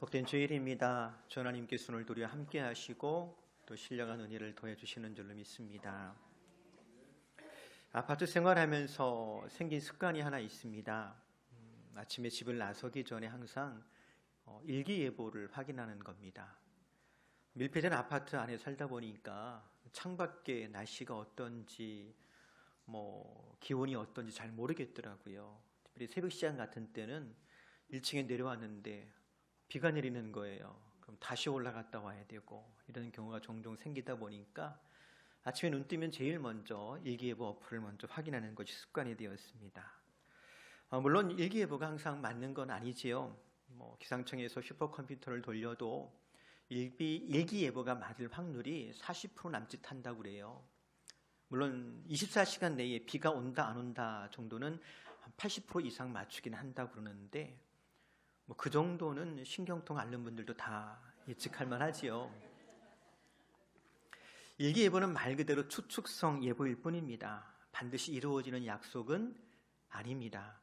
복된 주일입니다. 주 하나님께서 오늘도 우리와 함께 하시고 또 신령한 은혜를 더해 주시는 줄로 믿습니다. 아파트 생활하면서 생긴 습관이 하나 있습니다. 아침에 집을 나서기 전에 항상 일기예보를 확인하는 겁니다. 밀폐된 아파트 안에 살다 보니까 창밖에 날씨가 어떤지 기온이 어떤지 잘 모르겠더라고요. 특별히 새벽 시장 같은 때는 1층에 내려왔는데 비가 내리는 거예요. 그럼 다시 올라갔다 와야 되고 이런 경우가 종종 생기다 보니까 아침에 눈 뜨면 제일 먼저 일기예보 어플을 먼저 확인하는 것이 습관이 되었습니다. 물론 일기예보가 항상 맞는 건 아니지요. 기상청에서 슈퍼컴퓨터를 돌려도 일기예보가 맞을 확률이 40% 남짓한다고 그래요. 물론 24시간 내에 비가 온다 안 온다 정도는 한 80% 이상 맞추긴 한다고 그러는데 그 정도는 신경통 앓는 분들도 다 예측할 만하지요. 일기예보는 말 그대로 추측성 예보일 뿐입니다. 반드시 이루어지는 약속은 아닙니다.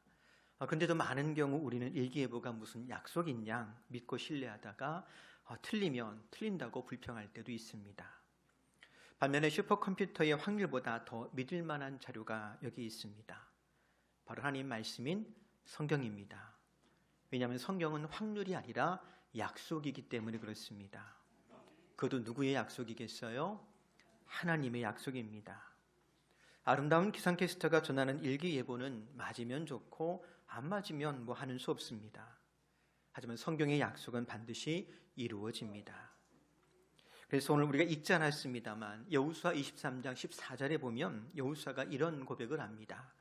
그런데도 많은 경우 우리는 일기예보가 무슨 약속인 양 믿고 신뢰하다가 틀리면 틀린다고 불평할 때도 있습니다. 반면에 슈퍼컴퓨터의 확률보다 더 믿을 만한 자료가 여기 있습니다. 바로 하나님 말씀인 성경입니다. 왜냐하면 성경은 확률이 아니라 약속이기 때문에 그렇습니다. 그것도 누구의 약속이겠어요? 하나님의 약속입니다. 아름다운 기상캐스터가 전하는 일기예보는 맞으면 좋고 안 맞으면 하는 수 없습니다. 하지만 성경의 약속은 반드시 이루어집니다. 그래서 오늘 우리가 읽지 않았습니다만 여호수아 23장 14절에 보면 여호수아가 이런 고백을 합니다.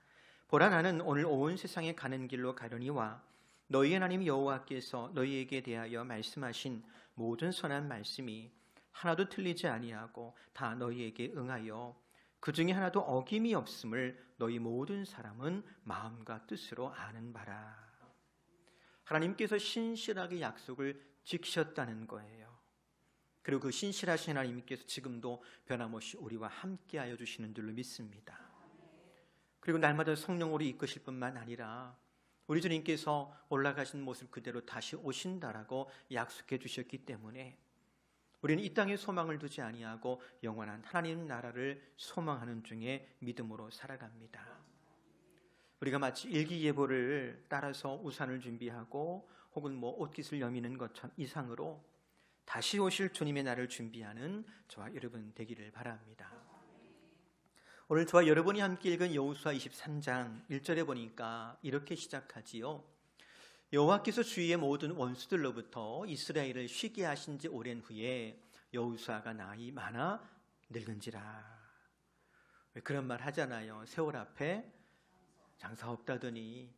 보라, 나는 오늘 온 세상에 가는 길로 가려니와 너희 하나님 여호와께서 너희에게 대하여 말씀하신 모든 선한 말씀이 하나도 틀리지 아니하고 다 너희에게 응하여 그 중에 하나도 어김이 없음을 너희 모든 사람은 마음과 뜻으로 아는 바라. 하나님께서 신실하게 약속을 지키셨다는 거예요. 그리고 그 신실하신 하나님께서 지금도 변함없이 우리와 함께하여 주시는 줄로 믿습니다. 그리고 날마다 성령으로 이끄실 뿐만 아니라 우리 주님께서 올라가신 모습 그대로 다시 오신다라고 약속해 주셨기 때문에 우리는 이 땅에 소망을 두지 아니하고 영원한 하나님 나라를 소망하는 중에 믿음으로 살아갑니다. 우리가 마치 일기예보를 따라서 우산을 준비하고 혹은 옷깃을 여미는 것 이상으로 다시 오실 주님의 날을 준비하는 저와 여러분 되기를 바랍니다. 오늘 저와 여러분이 함께 읽은 여호수아 23장 1절에 보니까 이렇게 시작하지요. 여호와께서 주위의 모든 원수들로부터 이스라엘을 쉬게 하신 지 오랜 후에 여호수아가 나이 많아 늙은지라. 왜 그런 말 하잖아요. 세월 앞에 장사 없다더니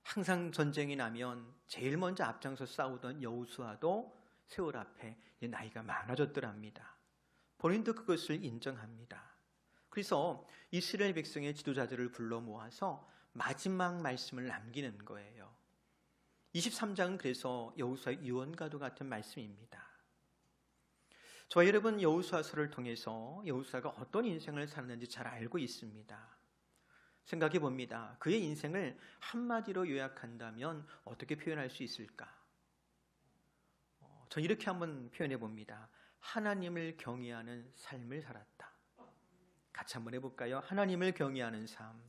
항상 전쟁이 나면 제일 먼저 앞장서 싸우던 여호수아도 세월 앞에 나이가 많아졌더랍니다. 본인도 그것을 인정합니다. 그래서 이스라엘 백성의 지도자들을 불러 모아서 마지막 말씀을 남기는 거예요. 23장은 그래서 여호수아의 유언과도 같은 말씀입니다. 저와 여러분 여호수아서를 통해서 여호수아가 어떤 인생을 살았는지 잘 알고 있습니다. 생각해 봅니다. 그의 인생을 한마디로 요약한다면 어떻게 표현할 수 있을까? 전 이렇게 한번 표현해 봅니다. 하나님을 경외하는 삶을 살았다. 같이 한번 해볼까요? 하나님을 경외하는 삶.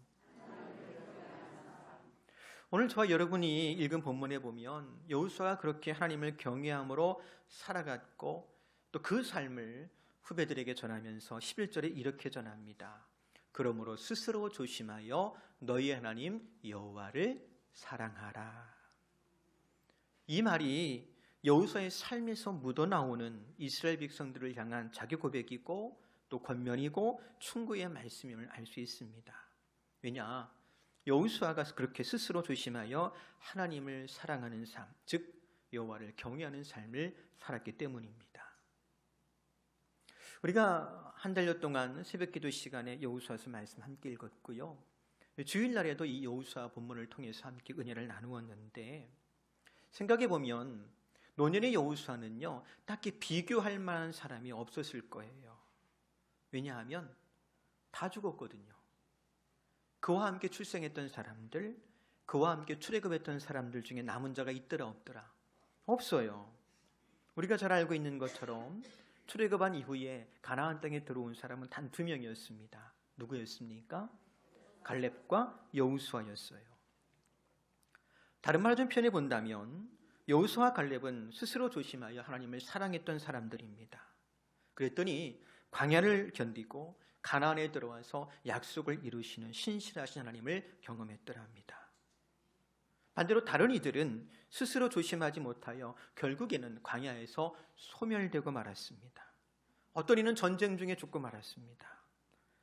오늘 저와 여러분이 읽은 본문에 보면 여호수아가 그렇게 하나님을 경외함으로 살아갔고 또 그 삶을 후배들에게 전하면서 11절에 이렇게 전합니다. 그러므로 스스로 조심하여 너희 하나님 여호와를 사랑하라. 이 말이 여호수아의 삶에서 묻어나오는 이스라엘 백성들을 향한 자기 고백이고 또 권면이고 충고의 말씀임을 알 수 있습니다. 왜냐? 여호수아가 그렇게 스스로 조심하여 하나님을 사랑하는 삶, 즉 여호와를 경외하는 삶을 살았기 때문입니다. 우리가 한 달여 동안 새벽기도 시간에 여호수아서 말씀 함께 읽었고요. 주일날에도 이 여호수아 본문을 통해서 함께 은혜를 나누었는데 생각해 보면 노년의 여호수아는요 딱히 비교할 만한 사람이 없었을 거예요. 왜냐하면 다 죽었거든요. 그와 함께 출생했던 사람들, 그와 함께 출애굽했던 사람들 중에 남은 자가 있더라 없더라? 없어요. 우리가 잘 알고 있는 것처럼 출애굽한 이후에 가나안 땅에 들어온 사람은 단 2명이었습니다. 누구였습니까? 갈렙과 여호수아였어요. 다른 말을 좀 편해 본다면 여호수아와 갈렙은 스스로 조심하여 하나님을 사랑했던 사람들입니다. 그랬더니 광야를 견디고 가나안에 들어와서 약속을 이루시는 신실하신 하나님을 경험했더랍니다. 반대로 다른 이들은 스스로 조심하지 못하여 결국에는 광야에서 소멸되고 말았습니다. 어떤 이는 전쟁 중에 죽고 말았습니다.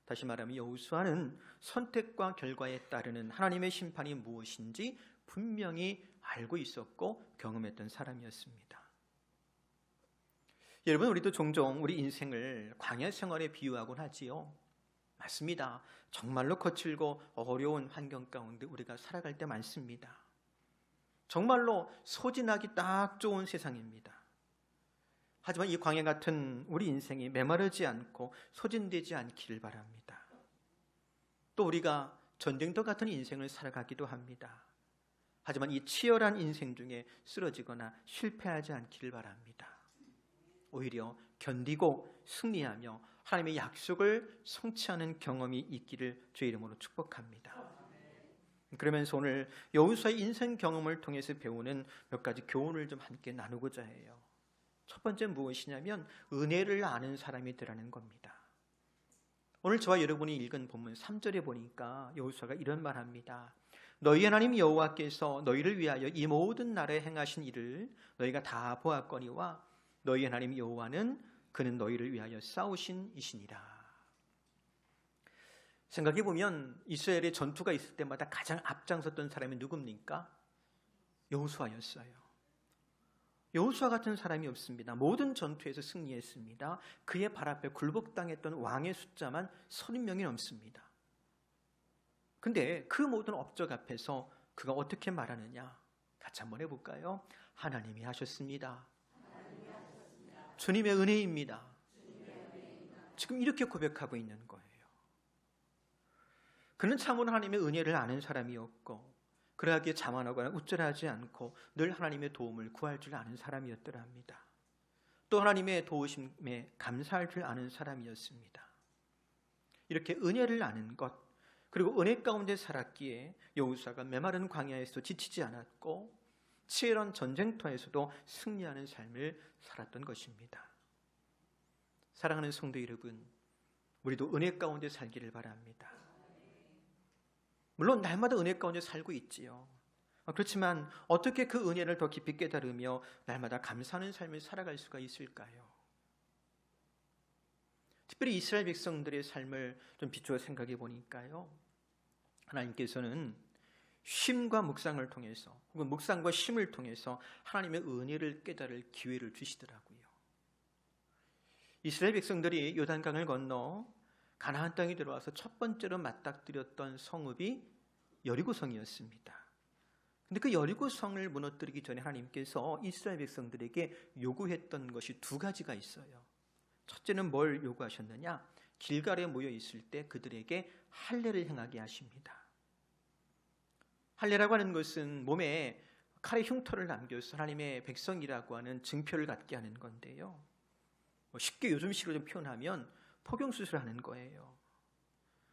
다시 말하면 여호수아는 선택과 결과에 따르는 하나님의 심판이 무엇인지 분명히 알고 있었고 경험했던 사람이었습니다. 여러분, 우리도 종종 우리 인생을 광야 생활에 비유하곤 하지요. 맞습니다. 정말로 거칠고 어려운 환경 가운데 우리가 살아갈 때 많습니다. 정말로 소진하기 딱 좋은 세상입니다. 하지만 이 광야 같은 우리 인생이 메마르지 않고 소진되지 않기를 바랍니다. 또 우리가 전쟁터 같은 인생을 살아가기도 합니다. 하지만 이 치열한 인생 중에 쓰러지거나 실패하지 않기를 바랍니다. 오히려 견디고 승리하며 하나님의 약속을 성취하는 경험이 있기를 주의 이름으로 축복합니다. 그러면서 오늘 여호수아의 인생 경험을 통해서 배우는 몇 가지 교훈을 좀 함께 나누고자 해요. 첫 번째 무엇이냐면 은혜를 아는 사람이 되라는 겁니다. 오늘 저와 여러분이 읽은 본문 3절에 보니까 여호수아가 이런 말합니다. 너희 하나님 여호와께서 너희를 위하여 이 모든 날에 행하신 일을 너희가 다 보았거니와 너희 하나님 여호와는 그는 너희를 위하여 싸우신 이시니라. 생각해보면 이스라엘의 전투가 있을 때마다 가장 앞장섰던 사람이 누굽니까? 여호수아였어요. 여호수아 같은 사람이 없습니다. 모든 전투에서 승리했습니다. 그의 발 앞에 굴복당했던 왕의 숫자만 30명이 넘습니다. 근데 그 모든 업적 앞에서 그가 어떻게 말하느냐? 같이 한번 해볼까요? 하나님이 하셨습니다. 주님의 은혜입니다. 지금 이렇게 고백하고 있는 거예요. 그는 참으로 하나님의 은혜를 아는 사람이었고 그러하기에 자만하거나 우쭐하지 않고 늘 하나님의 도움을 구할 줄 아는 사람이었더랍니다. 또 하나님의 도우심에 감사할 줄 아는 사람이었습니다. 이렇게 은혜를 아는 것, 그리고 은혜 가운데 살았기에 여호수아가 메마른 광야에서 지치지 않았고 치열한 전쟁터에서도 승리하는 삶을 살았던 것입니다. 사랑하는 성도 여러분, 우리도 은혜 가운데 살기를 바랍니다. 물론 날마다 은혜 가운데 살고 있지요. 그렇지만 어떻게 그 은혜를 더 깊이 깨달으며 날마다 감사하는 삶을 살아갈 수가 있을까요? 특별히 이스라엘 백성들의 삶을 좀 비추어 생각해 보니까요, 하나님께서는 쉼과 묵상을 통해서 혹은 묵상과 쉼을 통해서 하나님의 은혜를 깨달을 기회를 주시더라고요. 이스라엘 백성들이 요단강을 건너 가나안 땅에 들어와서 첫 번째로 맞닥뜨렸던 성읍이 여리고성이었습니다. 근데 그 여리고성을 무너뜨리기 전에 하나님께서 이스라엘 백성들에게 요구했던 것이 두 가지가 있어요. 첫째는 뭘 요구하셨느냐? 길갈에 모여 있을 때 그들에게 할례를 행하게 하십니다. 할례라고 하는 것은 몸에 칼의 흉터를 남겨서 하나님의 백성이라고 하는 증표를 갖게 하는 건데요. 쉽게 요즘식으로 좀 표현하면 포경수술하는 거예요.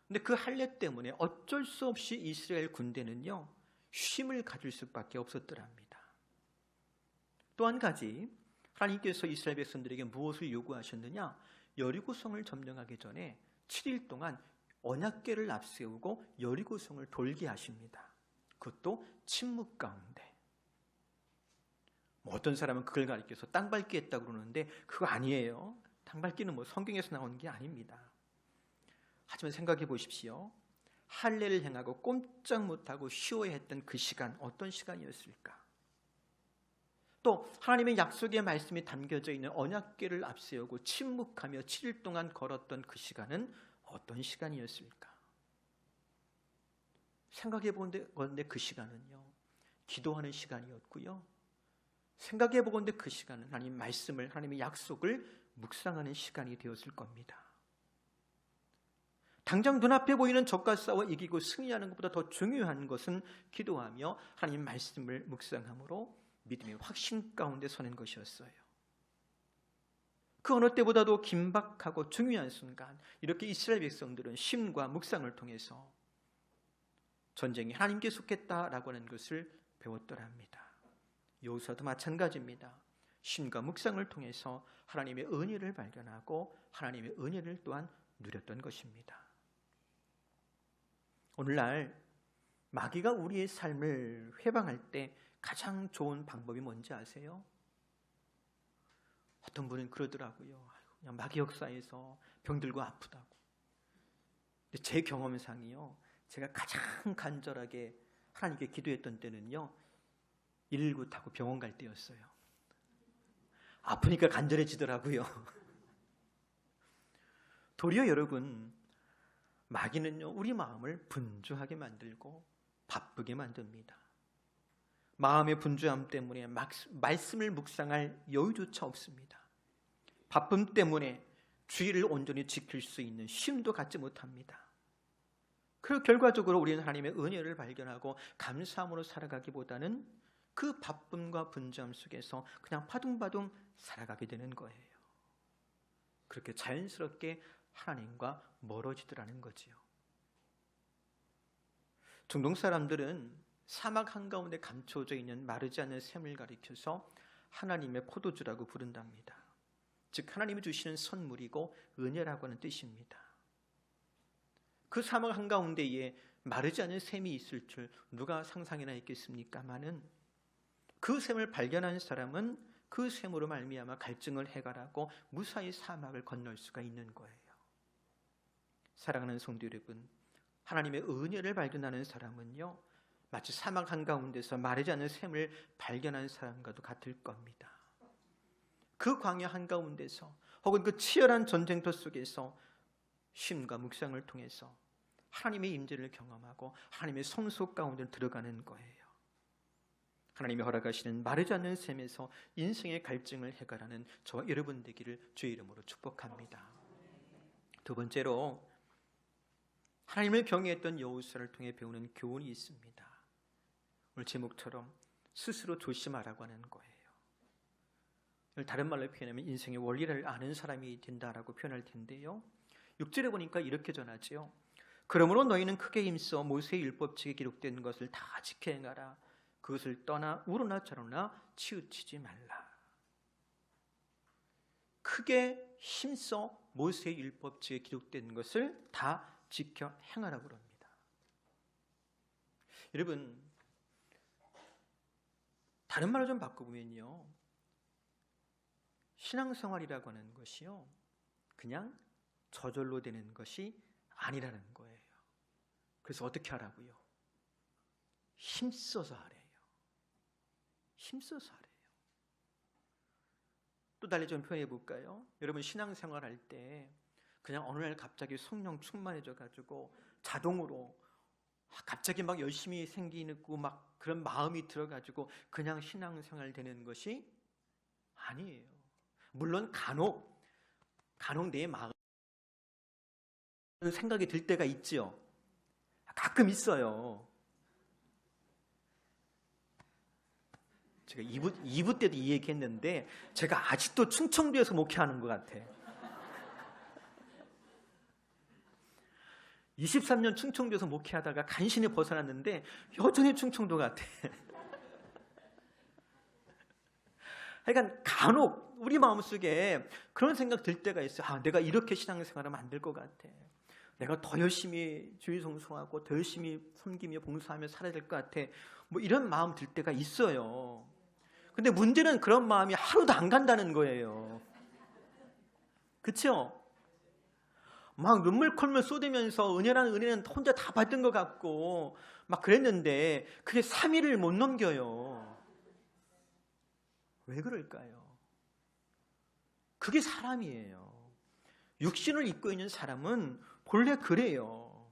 근데 그 할례 때문에 어쩔 수 없이 이스라엘 군대는요, 쉼을 가질 수밖에 없었더랍니다. 또 한 가지, 하나님께서 이스라엘 백성들에게 무엇을 요구하셨느냐? 여리고성을 점령하기 전에 7일 동안 언약궤를 앞세우고 여리고성을 돌게 하십니다. 그것도 침묵 가운데. 어떤 사람은 그걸 가리켜서 땅밟기 했다고 그러는데 그거 아니에요. 땅밟기는 성경에서 나온 게 아닙니다. 하지만 생각해 보십시오. 할례를 행하고 꼼짝 못하고 쉬어야 했던 그 시간, 어떤 시간이었을까? 또 하나님의 약속의 말씀이 담겨져 있는 언약궤를 앞세우고 침묵하며 7일 동안 걸었던 그 시간은 어떤 시간이었을까? 생각해 보건대 그 시간은요, 기도하는 시간이었고요. 생각해 보건대 그 시간은 하나님 말씀을, 하나님의 약속을 묵상하는 시간이 되었을 겁니다. 당장 눈앞에 보이는 적과 싸워 이기고 승리하는 것보다 더 중요한 것은 기도하며 하나님 말씀을 묵상함으로 믿음의 확신 가운데 서는 것이었어요. 그 어느 때보다도 긴박하고 중요한 순간, 이렇게 이스라엘 백성들은 쉼과 묵상을 통해서 전쟁이 하나님께 속했다라고 하는 것을 배웠더랍니다. 여호수아도 마찬가지입니다. 쉼과 묵상을 통해서 하나님의 은혜를 발견하고 하나님의 은혜를 또한 누렸던 것입니다. 오늘날 마귀가 우리의 삶을 회방할 때 가장 좋은 방법이 뭔지 아세요? 어떤 분은 그러더라고요. 그냥 마귀 역사에서 병들고 아프다고. 근데 제 경험상이요, 제가 가장 간절하게 하나님께 기도했던 때는요, 119 타고 병원 갈 때였어요. 아프니까 간절해지더라고요. 도리어 여러분, 마귀는요, 우리 마음을 분주하게 만들고 바쁘게 만듭니다. 마음의 분주함 때문에 말씀을 묵상할 여유조차 없습니다. 바쁨 때문에 주의를 온전히 지킬 수 있는 쉼도 갖지 못합니다. 그리고 결과적으로 우리는 하나님의 은혜를 발견하고 감사함으로 살아가기보다는 그 바쁨과 분주함 속에서 그냥 바둥바둥 살아가게 되는 거예요. 그렇게 자연스럽게 하나님과 멀어지더라는 거지요. 중동 사람들은 사막 한가운데 감춰져 있는 마르지 않는 샘을 가리켜서 하나님의 포도주라고 부른답니다. 즉 하나님이 주시는 선물이고 은혜라고 하는 뜻입니다. 그 사막 한가운데에 마르지 않는 샘이 있을 줄 누가 상상이나 했겠습니까마는 그 샘을 발견한 사람은 그 샘으로 말미암아 갈증을 해결하고 무사히 사막을 건널 수가 있는 거예요. 사랑하는 성도 여러분, 하나님의 은혜를 발견하는 사람은요, 마치 사막 한가운데서 마르지 않는 샘을 발견한 사람과도 같을 겁니다. 그 광야 한가운데서 혹은 그 치열한 전쟁터 속에서 쉼과 묵상을 통해서 하나님의 임재를 경험하고 하나님의 성소 가운데 들어가는 거예요. 하나님이 허락하시는 마르지 않는 샘에서 인생의 갈증을 해결하는 저와 여러분 되기를 주의 이름으로 축복합니다. 두 번째로 하나님을 경외했던 여호수아를 통해 배우는 교훈이 있습니다. 오늘 제목처럼 스스로 조심하라고 하는 거예요. 다른 말로 표현하면 인생의 원리를 아는 사람이 된다라고 표현할 텐데요, 6절에 보니까 이렇게 전하지요. 그러므로 너희는 크게 힘써 모세의 율법책에 기록된 것을 다 지켜 행하라. 그것을 떠나 우로나 좌로나 치우치지 말라. 크게 힘써 모세의 율법책에 기록된 것을 다 지켜 행하라고 합니다. 여러분, 다른 말로 좀 바꿔보면요, 신앙생활이라고 하는 것이요, 그냥 저절로 되는 것이 아니라는 거예요. 그래서 어떻게 하라고요? 힘써서 하래요. 힘써서 하래요. 또 달리 좀 표현해 볼까요? 여러분, 신앙생활 할 때 그냥 어느 날 갑자기 성령 충만해져 가지고 자동으로 갑자기 막 열심히 생기고 막 그런 마음이 들어 가지고 그냥 신앙생활 되는 것이 아니에요. 물론 간혹 내 마음 생각이 들 때가 있지요. 가끔 있어요. 제가 2부 때도 이 얘기했는데 제가 아직도 충청도에서 목회하는 것 같아. 23년 충청도에서 목회하다가 간신히 벗어났는데 여전히 충청도 같아. 그러니까 간혹 우리 마음속에 그런 생각 들 때가 있어요. 내가 이렇게 신앙생활하면 안 될 것 같아. 내가 더 열심히 주의 성수하고 더 열심히 섬기며 봉사하며 살아야 될 것 같아. 뭐 이런 마음 들 때가 있어요. 근데 문제는 그런 마음이 하루도 안 간다는 거예요. 그렇죠? 막 눈물 콜물 쏟으면서 은혜라는 은혜는 혼자 다 받은 것 같고 막 그랬는데 그게 3일을 못 넘겨요. 왜 그럴까요? 그게 사람이에요. 육신을 입고 있는 사람은 본래 그래요.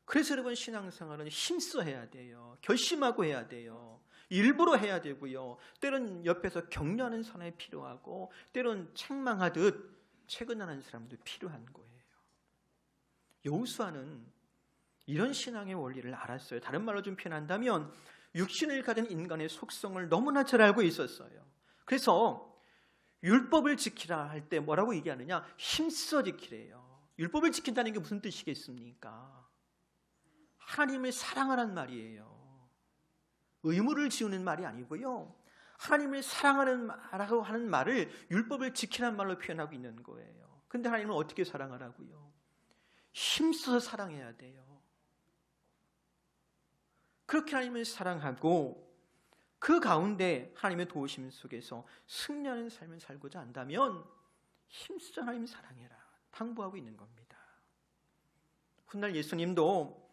그래서 여러분, 신앙생활은 힘써 해야 돼요. 결심하고 해야 돼요. 일부러 해야 되고요. 때론 옆에서 격려하는 사람이 필요하고 때론 책망하듯 채근하는 사람도 필요한 거예요. 여호수아는 이런 신앙의 원리를 알았어요. 다른 말로 좀 표현한다면 육신을 가진 인간의 속성을 너무나 잘 알고 있었어요. 그래서 율법을 지키라 할 때 뭐라고 얘기하느냐? 힘써 지키래요. 율법을 지킨다는 게 무슨 뜻이겠습니까? 하나님을 사랑하란 말이에요. 의무를 지우는 말이 아니고요. 하나님을 사랑하는 말하고 하는 말을 율법을 지키라는 말로 표현하고 있는 거예요. 근데 하나님은 어떻게 사랑하라고요? 힘써서 사랑해야 돼요. 그렇게 하나님을 사랑하고 그 가운데 하나님의 도우심 속에서 승리하는 삶을 살고자 한다면 힘써 하나님 사랑해라 당부하고 있는 겁니다. 훗날 예수님도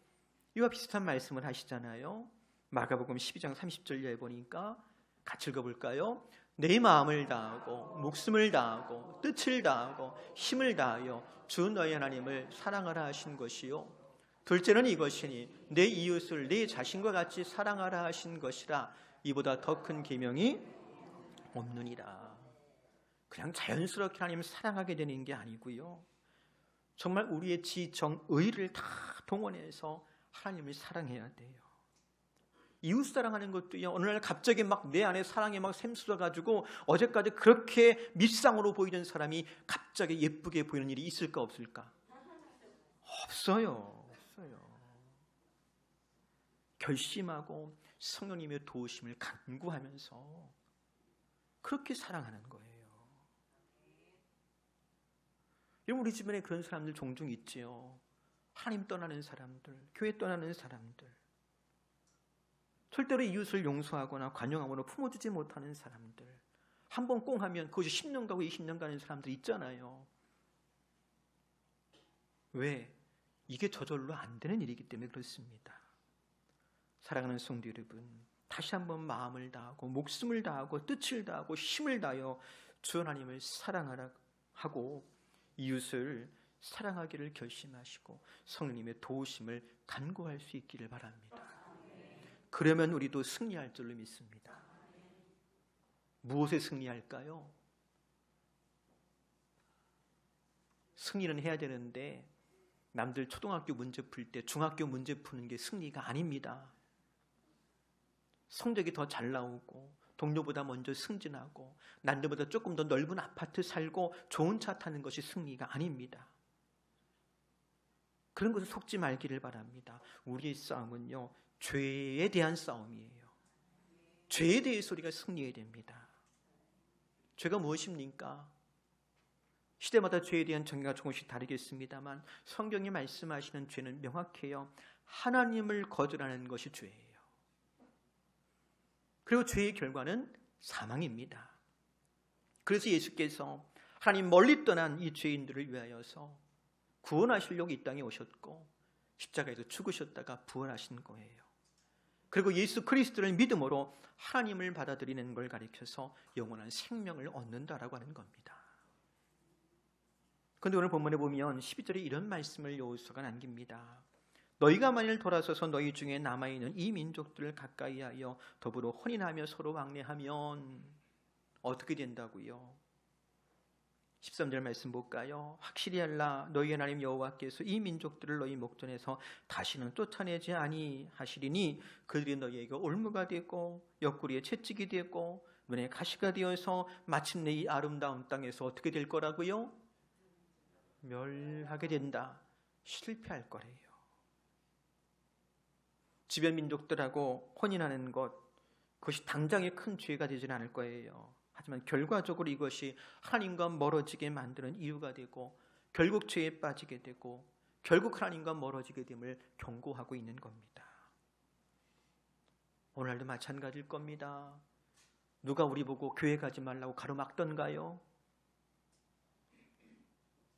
이와 비슷한 말씀을 하시잖아요. 마가복음 12장 30절에 보니까 같이 읽어볼까요? 내 마음을 다하고 목숨을 다하고 뜻을 다하고 힘을 다하여 주 너희 하나님을 사랑하라 하신 것이요 둘째는 이것이니 내 이웃을 내 자신과 같이 사랑하라 하신 것이라 이보다 더 큰 계명이 없느니라. 그냥 자연스럽게 하나님을 사랑하게 되는 게 아니고요. 정말 우리의 지정의를 다 동원해서 하나님을 사랑해야 돼요. 이웃 사랑하는 것도요. 어느 날 갑자기 막 내 안에 사랑이 막 샘솟아가지고 어제까지 그렇게 밀상으로 보이던 사람이 갑자기 예쁘게 보이는 일이 있을까 없을까? 없어요. 결심하고 성령님의 도우심을 간구하면서 그렇게 사랑하는 거예요. 여러분 우리 주변에 그런 사람들 종종 있지요. 하나님 떠나는 사람들, 교회 떠나는 사람들, 절대로 이웃을 용서하거나 관용하거나 품어주지 못하는 사람들, 한번 꽁하면 그것이 10년 가고 20년 가는 사람들 있잖아요. 왜? 이게 저절로 안 되는 일이기 때문에 그렇습니다. 사랑하는 성도 여러분, 다시 한번 마음을 다하고 목숨을 다하고 뜻을 다하고 힘을 다하여 주 하나님을 사랑하라 하고 이웃을 사랑하기를 결심하시고 성령님의 도우심을 간구할 수 있기를 바랍니다. 그러면 우리도 승리할 줄로 믿습니다. 무엇에 승리할까요? 승리는 해야 되는데 남들 초등학교 문제 풀 때 중학교 문제 푸는 게 승리가 아닙니다. 성적이 더 잘 나오고 동료보다 먼저 승진하고 남들보다 조금 더 넓은 아파트 살고 좋은 차 타는 것이 승리가 아닙니다. 그런 것에 속지 말기를 바랍니다. 우리의 싸움은요, 죄에 대한 싸움이에요. 죄에 대해서 우리가 승리해야 됩니다. 죄가 무엇입니까? 시대마다 죄에 대한 정의가 조금씩 다르겠습니다만 성경이 말씀하시는 죄는 명확해요. 하나님을 거절하는 것이 죄예요. 그리고 죄의 결과는 사망입니다. 그래서 예수께서 하나님 멀리 떠난 이 죄인들을 위하여서 구원하시려고 이 땅에 오셨고 십자가에서 죽으셨다가 부활하신 거예요. 그리고 예수 그리스도를 믿음으로 하나님을 받아들이는 걸 가리켜서 영원한 생명을 얻는다라고 하는 겁니다. 그런데 오늘 본문에 보면 12절에 이런 말씀을 여호수아가 남깁니다. 너희가 만일 돌아서서 너희 중에 남아있는 이 민족들을 가까이하여 더불어 혼인하며 서로 왕래하면 어떻게 된다고요? 13절 말씀 볼까요? 확실히 알라 너희 하나님 여호와께서 이 민족들을 너희 목전에서 다시는 쫓아내지 아니하시리니 그들이 너희에게 올무가 되고 옆구리에 채찍이 되고 눈에 가시가 되어서 마침내 이 아름다운 땅에서 어떻게 될 거라고요? 멸하게 된다. 실패할 거래요. 주변 민족들하고 혼인하는 것, 그것이 당장의 큰 죄가 되지는 않을 거예요. 하지만 결과적으로 이것이 하나님과 멀어지게 만드는 이유가 되고 결국 죄에 빠지게 되고 결국 하나님과 멀어지게 됨을 경고하고 있는 겁니다. 오늘도 마찬가지일 겁니다. 누가 우리 보고 교회 가지 말라고 가로막던가요?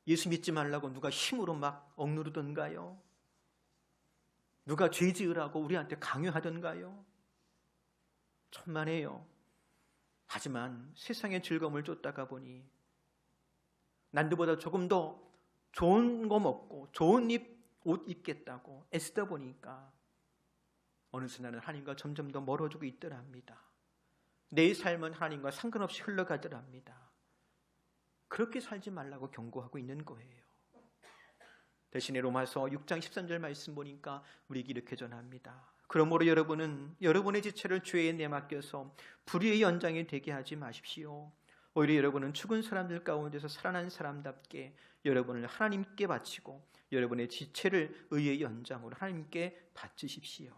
예수 믿지 말라고 누가 힘으로 막 억누르던가요? 누가 죄 지으라고 우리한테 강요하던가요? 천만에요. 하지만 세상의 즐거움을 쫓다가 보니 남들보다 조금 더 좋은 거 먹고 좋은 옷 입겠다고 애쓰다 보니까 어느 순간은 하나님과 점점 더 멀어지고 있더랍니다. 내 삶은 하나님과 상관없이 흘러가더랍니다. 그렇게 살지 말라고 경고하고 있는 거예요. 대신에 로마서 6장 13절 말씀 보니까 우리에게 이렇게 전합니다. 그러므로 여러분은 여러분의 지체를 죄에 내맡겨서 불의의 연장이 되게 하지 마십시오. 오히려 여러분은 죽은 사람들 가운데서 살아난 사람답게 여러분을 하나님께 바치고 여러분의 지체를 의의 연장으로 하나님께 바치십시오.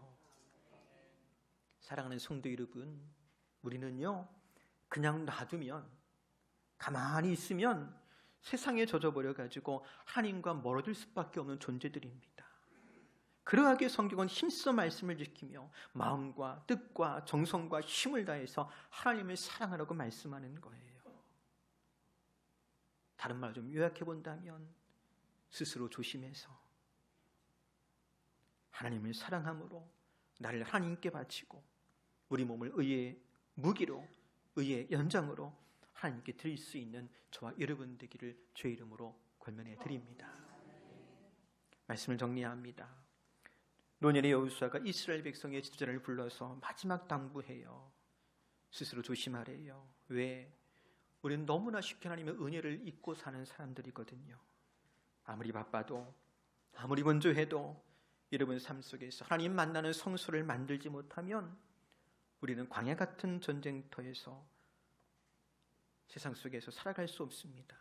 사랑하는 성도 여러분, 우리는요 그냥 놔두면, 가만히 있으면 세상에 젖어버려 가지고 하나님과 멀어질 수밖에 없는 존재들입니다. 그러하게 성경은 힘써 말씀을 지키며 마음과 뜻과 정성과 힘을 다해서 하나님을 사랑하라고 말씀하는 거예요. 다른 말로 좀 요약해 본다면 스스로 조심해서 하나님을 사랑함으로 나를 하나님께 바치고 우리 몸을 의의 무기로, 의의 연장으로 하나님께 드릴 수 있는 저와 여러분 되기를 주의 이름으로 권면해 드립니다. 말씀을 정리합니다. 노년의 여호수아가 이스라엘 백성의 지도자를 불러서 마지막 당부해요. 스스로 조심하래요. 왜? 우리는 너무나 쉽게 하나님의 은혜를 잊고 사는 사람들이거든요. 아무리 바빠도, 아무리 건조해도 여러분 삶 속에서 하나님 만나는 성소를 만들지 못하면 우리는 광야 같은 전쟁터에서 세상 속에서 살아갈 수 없습니다.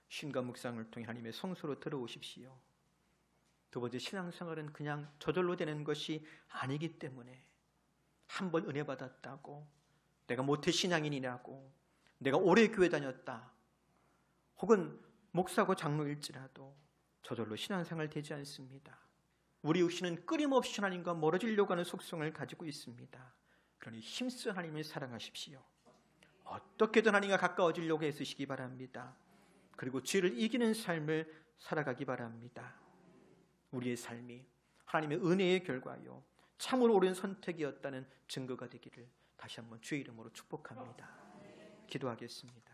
쉼과 묵상을 통해 하나님의 성소로 들어오십시오. 두 번째, 신앙생활은 그냥 저절로 되는 것이 아니기 때문에 한 번 은혜 받았다고 내가 모태신앙인이라고 내가 오래 교회 다녔다 혹은 목사고 장로일지라도 저절로 신앙생활 되지 않습니다. 우리 육신은 끊임없이 하나님과 멀어지려고 하는 속성을 가지고 있습니다. 그러니 힘써 하나님을 사랑하십시오. 어떻게든 하나님과 가까워지려고 애쓰시기 바랍니다. 그리고 죄를 이기는 삶을 살아가기 바랍니다. 우리의 삶이 하나님의 은혜의 결과요 참으로 옳은 선택이었다는 증거가 되기를 다시 한번 주의 이름으로 축복합니다. 기도하겠습니다.